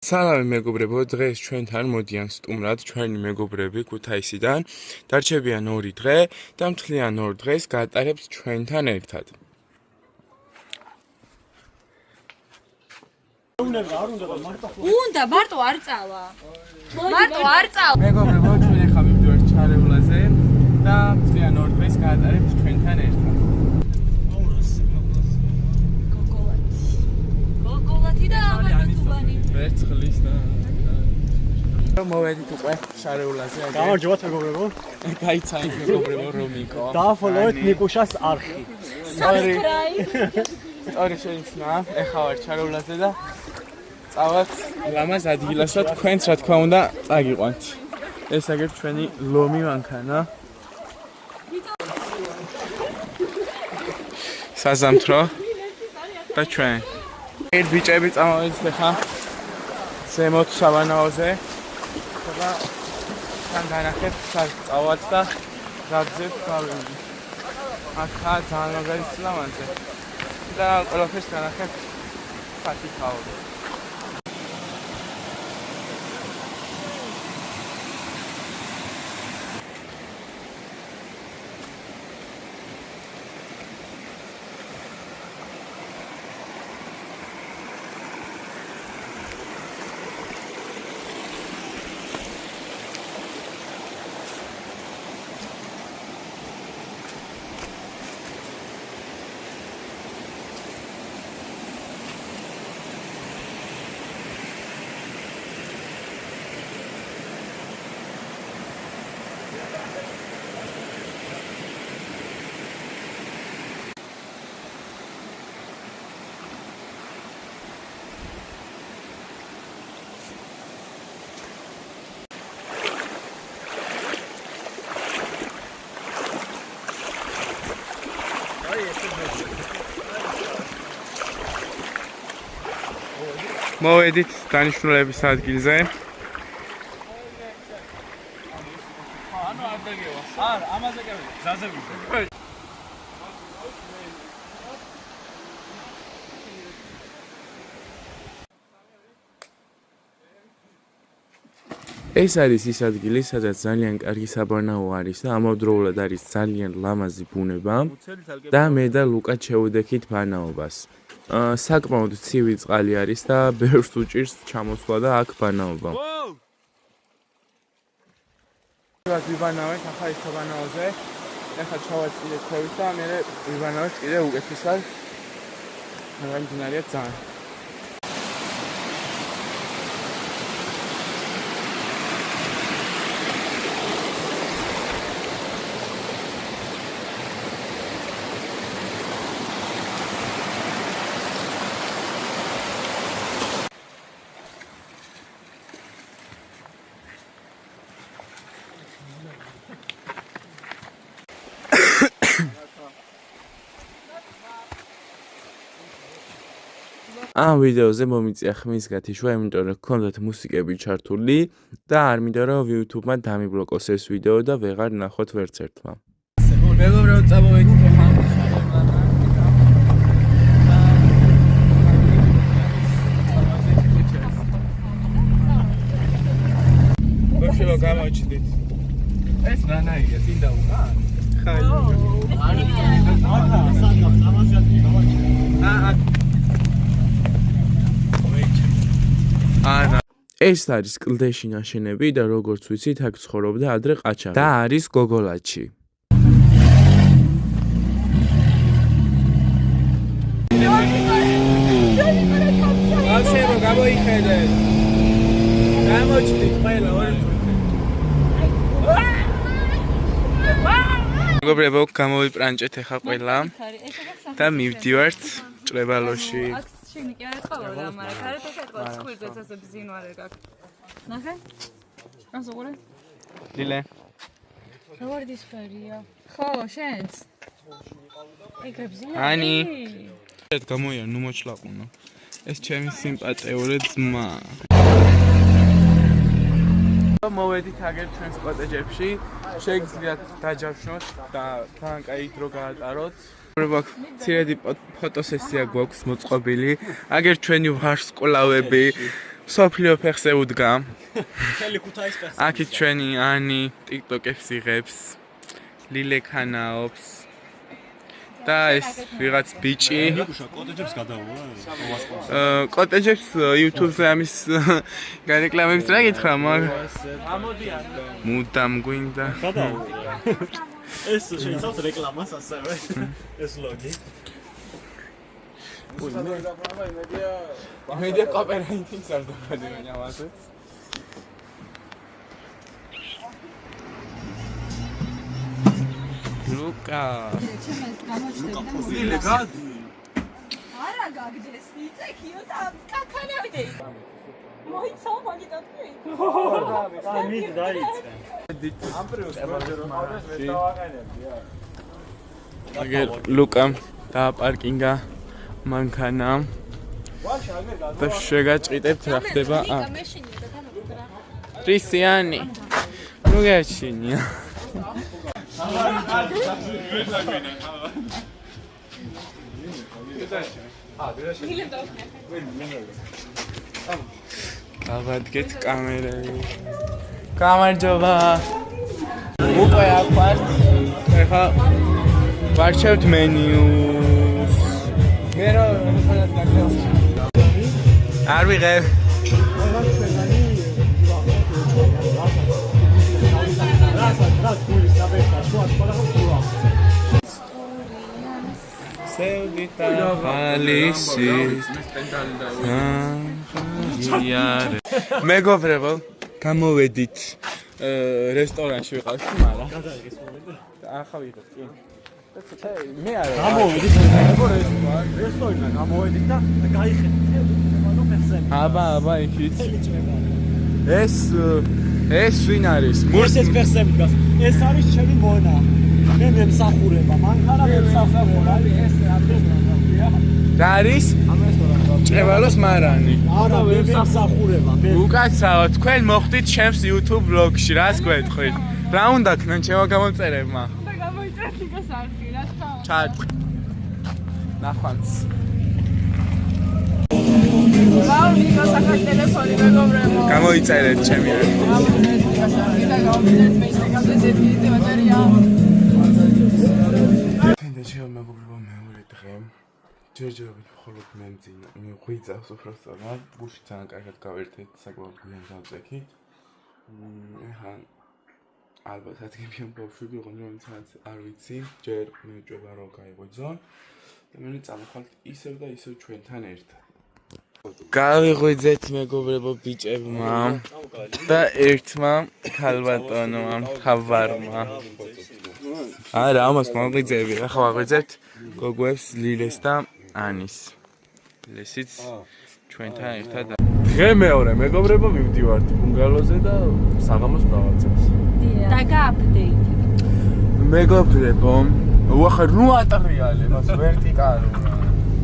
სალამი მეგობრებო, დღეს ჩვენთან მოდიან სტუმრად ჩვენი მეგობრები ქუთაისიდან. დარჩებიან 2 დღე და მთლიან 2 დღეს გაატარებს ჩვენთან ერთად. უნდა მარტო არ წავა. მარტო არ წავა. მეგობრებო, ჩვენ ახლა მივდივართ ჩარევლაზე და მთლიან 2 დღეს გაატარებს ჩვენთან ერთად. გოგოლათი და ალბათუბანი. ვერცხლის და მოვედით უკვე შარევლაზე. გამარჯობათ მეგობრებო. გაიცანით მეგობრებო რომიკო. დააფოლოვეთ ნიკუშას არხი. Subscribe. სწორი შენიშნა, ახლა ვარ ჩარევლაზე და წავალთ ლამაზ ადგილას და თქვენც რა თქმა უნდა წაგიყვანთ. ეს აგერ ჩვენი ლომი მანქანა. საზამთრო და ჩვენ ერთ ბიჭები წამოვიდეთ ახლა ზემოთ სავანაოზე და თან განახეთ წავალთ და გაგზავნეთ გავიდი. ახლა ძალიან მაგარი სლამანზე და ყველაფერს განახეთ ფათიქაოზე. მოვედით დანიშნულების ადგილზე. ანუ არ დაგევა. არ, ამაზე გავიდე. გზაზე ვიდე. ეს არის ის ადგილი, სადაც ძალიან კარგი საბარნაო არის და ამავდროულად არის ძალიან ლამაზი ბუნება და მე და ლუკა შევუდექით ბანაობას. საკმაოდ ცივი წყალი არის და ბევრს უჭირს ჩამოსვლა და აქ ბანაობა. ვიბანავეთ ახლა ის საბანაოზე. ახლა ჩავართ კიდე ქვევით და მე ვიბანავეთ კიდე უკეთესად. მაგრამ მდინარეა ძალიან. ამ ვიდეოზე მომიწია ხმის გათიშვა, იმიტომ რომ გქონდათ მუსიკები ჩართული და არ მინდა რომ YouTube-მა დამიბლოკოს ეს ვიდეო და ვეღარ ნახოთ ვერც ერთმა. მეგობრებო, წამოვედით ახლა. ვაფშე გამოჩდით. ეს რანაირია, წინ დაუკა? ხაი. ეს არის კლდეში ნაშენები და როგორც ვიცით, აქ ცხოვრობდა ადრე ყაჩაღი და არის გოგოლაჩი. ავშევო გამოიხედეთ. გამოჩდით ყველა ორი წუთი. მეგობრებო, გამოვიპრანჭეთ ახლა ყველა და მივდივართ ჭრებალოში. შეგნი კი არ ეთყავდა, მაგრამ გარეთ ეთყავდა ცხვირზე ასე ბზინვარე გაქვს. ნახე? ასე უყურე? დილე. რა ვარდის ფერია? ხო, შენც. ეგრე ბზინვარე? ანი. ეს გამოია, ნუ მოჩლაყუნო. ეს ჩემი სიმპათიური ძმა. მოვედით აგერ ჩვენს კოტეჯებში. შეგიძლიათ დაჯავშნოთ და თან კაი დრო გაატაროთ. მცირედი ფოტოსესია გვაქვს მოწყობილი. აგერ ჩვენი ვარსკვლავები სოფლიო ფეხზე უდგა. ხელი ქუთაის ფეხზე. აქეთ ჩვენი ანი TikTok-ებს იღებს. ლილე ქანაობს. და ეს ვიღაც ბიჭი ნიკუშა კოტეჯებს გადაულა. კოტეჯებს YouTube-ზე ამის გარეკლამებს რა გითხრა, მაგრამ ამოდიან. მუდამ გვინდა. გადაულა. ეს შეიცავს რეკლამას ასევე. ეს ლოგი. მედია კოპერაიტინგს არ დაგადიან ამასაც. ლუკა. ლილე გადი. არა გაგდეს, იცექიო და კაკანავდე. მოიცავ მაგიტატყვი. და მიდი დაიწყე. აგერ ლუკამ და პარკინგა მანქანა და შეგაჭყიდებთ რა ხდება. კრისიანი. ნუ გაჩინია. დავადგეთ კამერები. გამარჯობა. უკვე აქ ვართ. ეხლა ვარჩევთ მენიუს. მე რა არ ვიღებ. სევდიტა ხალისი. მეგობრებო, გამოვედით რესტორანში ვიყავთ, მაგრამ ახლა ვიღეთ, კი. მე არა. გამოვედით რესტორანიდან გამოვედით და გაიხედეთ. აბა, იქით. ეს ვინ არის? მურსის ფეხზე დგას. ეს არის ჩემი მონა. მე მემსახურება, მანქანა მემსახურება. ეს რესტორანია. რა არის? ჭევალოს მარანი. არა, მე მემსახურება. უკაცრავად, თქვენ მოხვდით ჩემს YouTube vlog-ში, რას გვეტყვით? რა უნდა ქნან ჩემო გამომწერებმა? და გამოიწერეთ ნიკას არხი, რა თქმა უნდა. ჩარტყ. ნახვანს. ვაუ, ნიკას ახალ ტელეფონი მეგობრებო. გამოიწერეთ ჩემი არხი. გამოიწერეთ ნიკას არხი და გამოიწერეთ მე ინსტაგრამზე ზედმიწე ბატერია. თენდა ჩემო მეგობრებო, მეორე დღე. ჯერჯერობით მხოლოდ მემძინა, ღვიძავს უბრალოდ, გუში ძალიან კარგად გავერთეთ, საკმაოდ გვიან დავწექით. ეხლა ალბათ ადგებიან ბავშვები, რომელიც არ ვიცი, ჯერ მეჭვება რომ გაიღვიძონ და მე წამოხვალთ ისევ და ისევ ჩვენთან ერთად. გავიღვიძეთ მეგობრებო ბიჭებმა და ერთმა ქალბატონმა, ხავარმა. არა, ამას მოვიძები, ახლა ვაღვიძებთ გოგოებს ლილეს და ანის. ლესიც ჩვენთან ერთად. დღე მეორე მეგობრებო მივდივართ ბუნგალოზე და საღამოს მოვაცებს. და გააპდეიტი. მეგობრებო, უახლა 8 რეალი, მას ვერტიკალურად.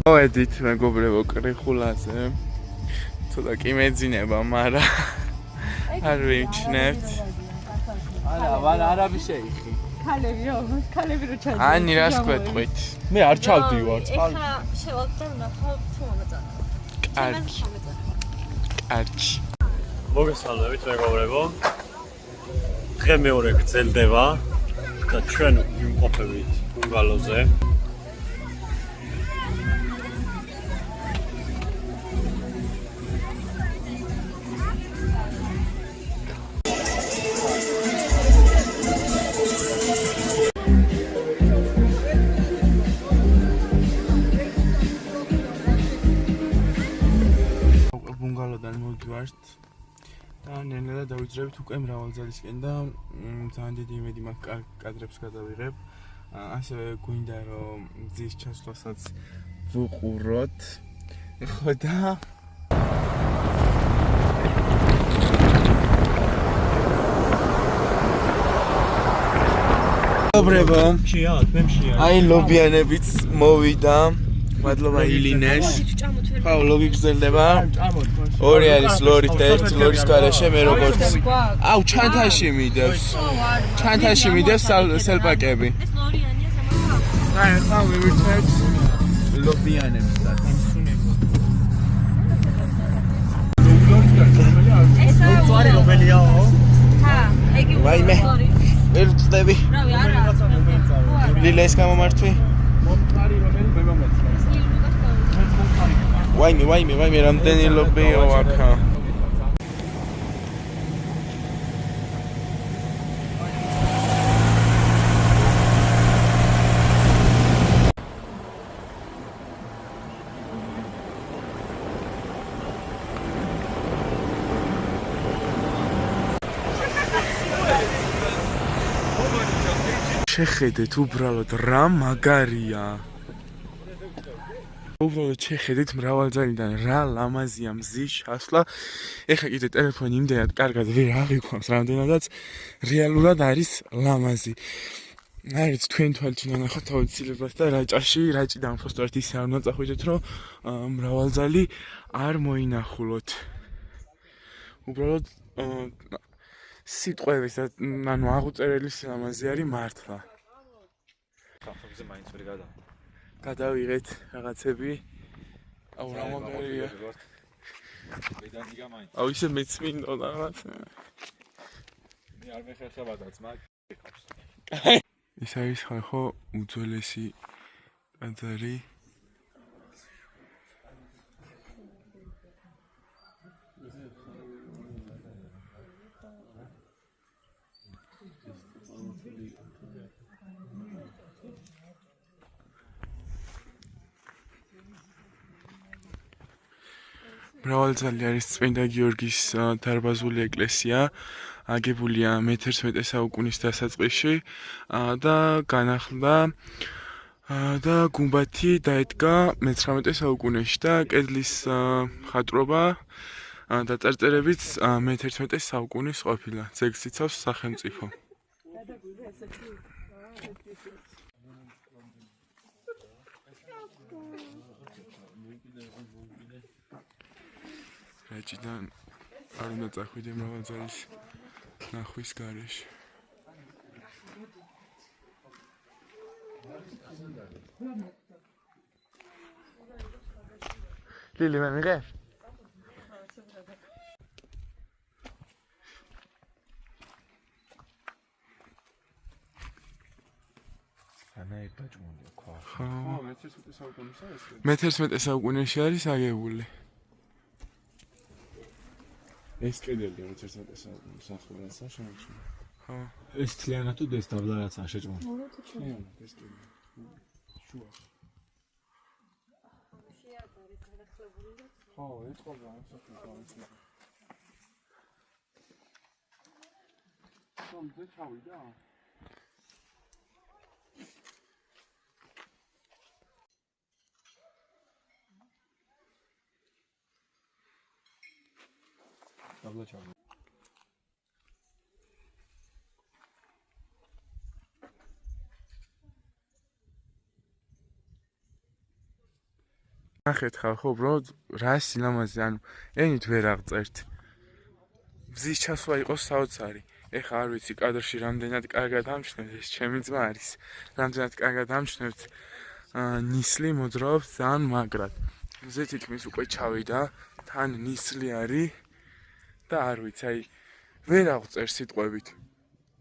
მოვედით მეგობრებო კრიხულაზე. ცოტა კი მეძინება, მაგრამ არ ვიმჩნევთ. არა, არაბი შეიხი. ქალები რო ჩადი. ანი რას გვეტყვით? მე არ ჩავდივარ წყალში. ეხა შევალთ და ნახავ თუ მომეწონა. კარგი. კარგი. მოგესალმებით მეგობრებო. დღე მეორე გრძელდება და ჩვენ ვიმყოფებით ბუნგალოზე. ბუნგალოდან მოვდივართ და ნელა დავიძრებით უკვე მრავალ ძალისკენ და ძალიან დიდი იმედი მაქვს კარგ კადრებს გადავიღებ. ასევე გვინდა რომ მზის ჩასვლასაც ვუყუროთ. ხო და მეგობრებო, მე მშია. აი ლობიანებიც მოვიდა. მადლობა ილინეს. ხა ლოგი გრძელდება. ორი არის ლორით და ერთ ლორის გარეშე მე როგორც. აუ ჩანთაში მიდევს. ჩანთაში მიდევს სელპაკები. ეს ლორიანია ზემოთ. აი ხა ვივირთვეთ ლობიანებსაც. ვაიმე. ვერ ვწდები. რავი, არა. ლილის გამომართვი. მომყარი რომელი მე მომეცნეს. ვაიმე, რამდენი ლობიო აქა. შეხედეთ უბრალოდ რა მაგარია. უბრალოდ შეხედეთ მრავალძალიდან რა ლამაზია მზის ჩასვლა. ეხლა კიდე ტელეფონი იმდენად კარგად ვერ აღიქვამს, რამდენადაც რეალურად არის ლამაზი. არის თქვენ თვალით უნდა ნახოთ აუცილებლად და რაჭაში, რაჭიდან უბრალოდ ისე არ უნდა წახვიდეთ, რომ მრავალძალი არ მოინახულოთ. უბრალოდ სიტყვების და ანუ აღუწერელი ლამაზი არის მართლა. ხახობზე მაინც ვერ გადავიღეთ რაღაცები. აუ რა მაგარია. ვედანიგა მაინც. აუ ისე მეც მინდოდა რაღაც. მე არ მეხერხებადაც, მაგრამ ეს არის ხალხო უძველესი ტაძარი. მრავალძალი არის წმინდა გიორგის დარბაზული ეკლესია, აგებულია მე-11 საუკუნის დასაწყისში და განახლდა და გუმბათი დაედგა მე-19 საუკუნეში და კედლის მხატვრობა და წარწერებიც მე-11 საუკუნის ყოფილა. ძეგლს იცავს სახელმწიფო. რაჭიდან არ უნდა წახვიდე მრავალძალის ნახვის გარეშე. ლილი მე მიღებ? ხო, მე-11 საუკუნეში არის აგებული. ეს კედელი მე-11 საუკუნის ახლობელსა შემოჩნდა. ხო, ეს თლიანად თუ ეს დაბლა რაც არ შეჭმო. ეს კედელი. შუა. ხო, ეთყობა ამ საკუთარ. სომზე ჩავიდა? დაბლა ჩავიდა. ნახეთ ხალხო, უბრალოდ რა სილამაზე, ანუ ენით ვერ აღწერთ. მზის ჩასვლა იყო საოცარი. ეხლა არ ვიცი კადრში რამდენად კარგად ამჩნევთ, ეს ჩემი ძმა არის. რამდენად კარგად ამჩნევთ ნისლი მოძრაობს ძალიან მაგრად. მზე თითქმის უკვე ჩავიდა, თან ნისლი არის და არ ვიცი, აი ვერ აღწერ სიტყვებით.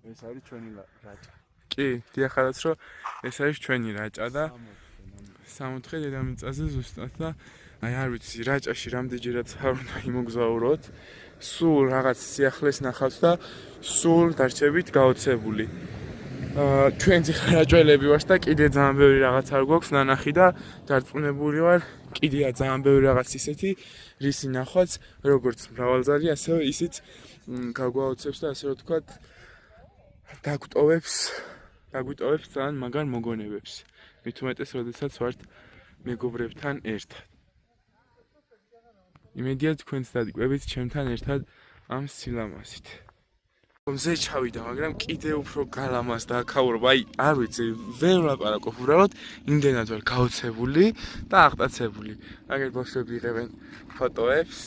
ეს არის ჩვენი რაჭა. კი, დიახარაც რომ ეს არის ჩვენი რაჭა და 60 დედამიწაზე ზუსტად და აი არ ვიცი რაჭაში რამდენჯერაც არ უნდა იმოგზაუროთ. სულ რაღაც სიახლეს ნახავთ და სულ დარჩებით გაოცებული. ჩვენ ციხარაჭველები ვართ და კიდე ძალიან ბევრი რაღაც არ გვაქვს ნანახი და დარწმუნებული ვარ, კიდეა ძალიან ბევრი რაღაც ისეთი, რისი ნახვაც როგორც მრავალძალი, ასევე ისიც გაგვაოცებს და ასე რომ ვთქვათ, დაგვტოვებს ძალიან მაგარ მოგონებებს. მით უმეტეს, როდესაც ვართ მეგობრებთან ერთად. იმედია თქვენც დადგებით ჩემთან ერთად ამ სილამაზით. მზე ჩავიდა, მაგრამ კიდე უფრო გალამაზ და აქაურობა, აი, არ ვიცი, ვერ ვლაპარაკობ, უბრალოდ იმდენად ვარ გაოცებული და აღტაცებული. აგერ ბავშვები იღებენ ფოტოებს,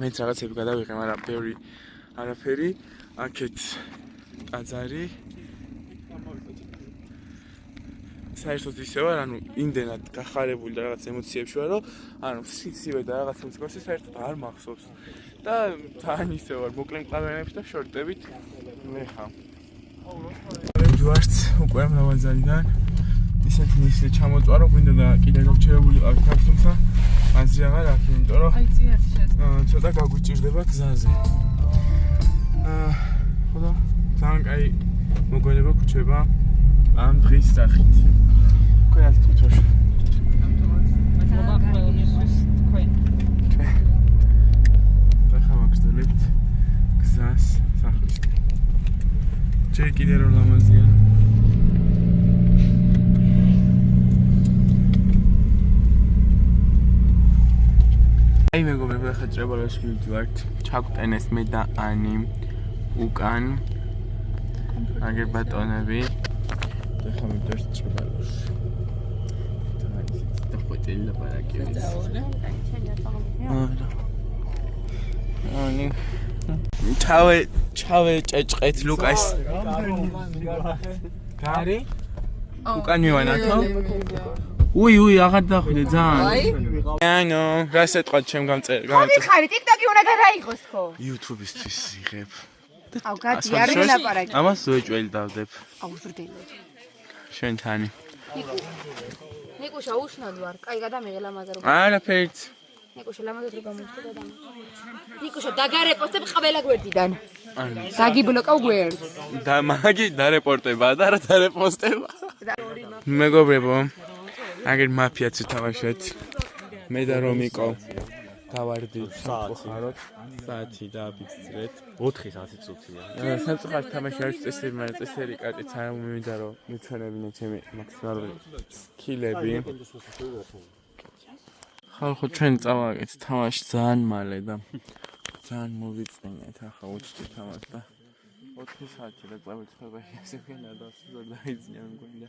მეც რაღაცები გადავიღე, მაგრამ ბევრი არაფერი, აქეთ ტაძარი. საერთოდ ისე ვარ, ანუ იმდენად გახარებული და რაღაც ემოციებში ვარ, რომ ანუ სიცივე და რაღაც მსგავსი საერთოდ არ მახსოვს. და თან ისე ვარ მოკლე მკლავიანებში და შორტებით მე ხარ. ვართ უკვე მრავალძალიდან ისეთი ისე ჩამოწვარო გვინდა და კიდე გავჩერებული ყავით აქ თუმცა აზრი აღარ აქვს იმიტომ რომ აი წინა შეასწავლე ცოტა გაგვიჭირდება გზაზე. ხოდა ძალიან კაი მოგონება გვჭება ამ დღის სახით. თქვენაც თვითონ ვაგრძელებთ გზას სახლის. ჯერ კიდე რომ ლამაზია. აი მეგობრებო, ახლა ჭრებალოში მივდივართ. ჩაგვტენეს მე და ანი უკან. აგერ ბატონები. ახლა მივდივართ ჭრებალოში. და ხოთელი ლაპარაკებს. ანი ჩავე ჭეჭყეთ ლუკას. გარი? უკან მივანათო? უი, აღარ დახვიდე ძალიან. ანუ, რას ეთქვა ჩემ გამწერ. ხარი TikTok-ი უნდა და იყოს ხო? YouTube-ისთვის იღებ. აუ, გადი, არ ველაპარაკი. ამას უეჭველი დავდებ. აუ, ზრდელი. შენ თანი. ნიკუშა უშნად ვარ. კაი, გადამიღე ლამაზად. არაფერით. ნიკუშა ლამაზად რო გამოჩნდა გადამიღე. ნიკუშა დაგარეპოსტებ ყველა გვერდიდან. დაგიბლოკავ გვერდს. და მაგი დარეპორტება და რა დარეპოსტება. მეგობრებო, აგერ მაფიაც ვთამაშეთ. მე და რომიკო გავარდით სამწუხაროდ. საათი დააფიქსირეთ. 4 საათი წუთია. სამწუხაროდ თამაში არის წესები, მაგრამ წესერი კარტიც არ მომივიდა რომ მიჩვენებინე ჩემი მაქსიმალური სკილები. ხალხო ჩვენ წავაგეთ თამაში ძალიან მალე და ძალიან მოვიწინეთ ახლა უჩვით თამაშს და 4 საათი რა წავეცხოვებაში ასე ვქენა და სულ დაიძინე მგონია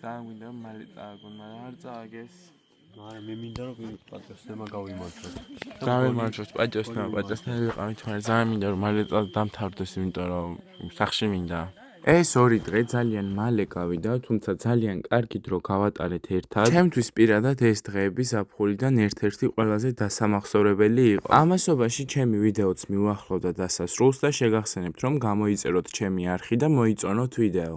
ძალიან გვინდა რომ მალე წააგონ მაგრამ არ წააგეს მაგრამ მე მინდა რომ პაჭოსნემა გავიმარჯვოთ. გავიმარჯვოთ პაჭოსნემა ვიყავით მაგრამ ძალიან მინდა რომ მალე დამთავრდეს იმიტომ რომ სახში მინდა ეს ორი დღე ძალიან მალე გავიდა, თუმცა ძალიან კარგი დრო გავატარეთ ერთად. ჩემთვის პირადად ეს დღეები ზაფხულიდან ერთ-ერთი ყველაზე დასამახსოვრებელი იყო. ამასობაში ჩემი ვიდეოც მივახლოვდა დასასრულს და შეგახსენებთ რომ გამოიწეროთ ჩემი არხი და მოიწონოთ ვიდეო.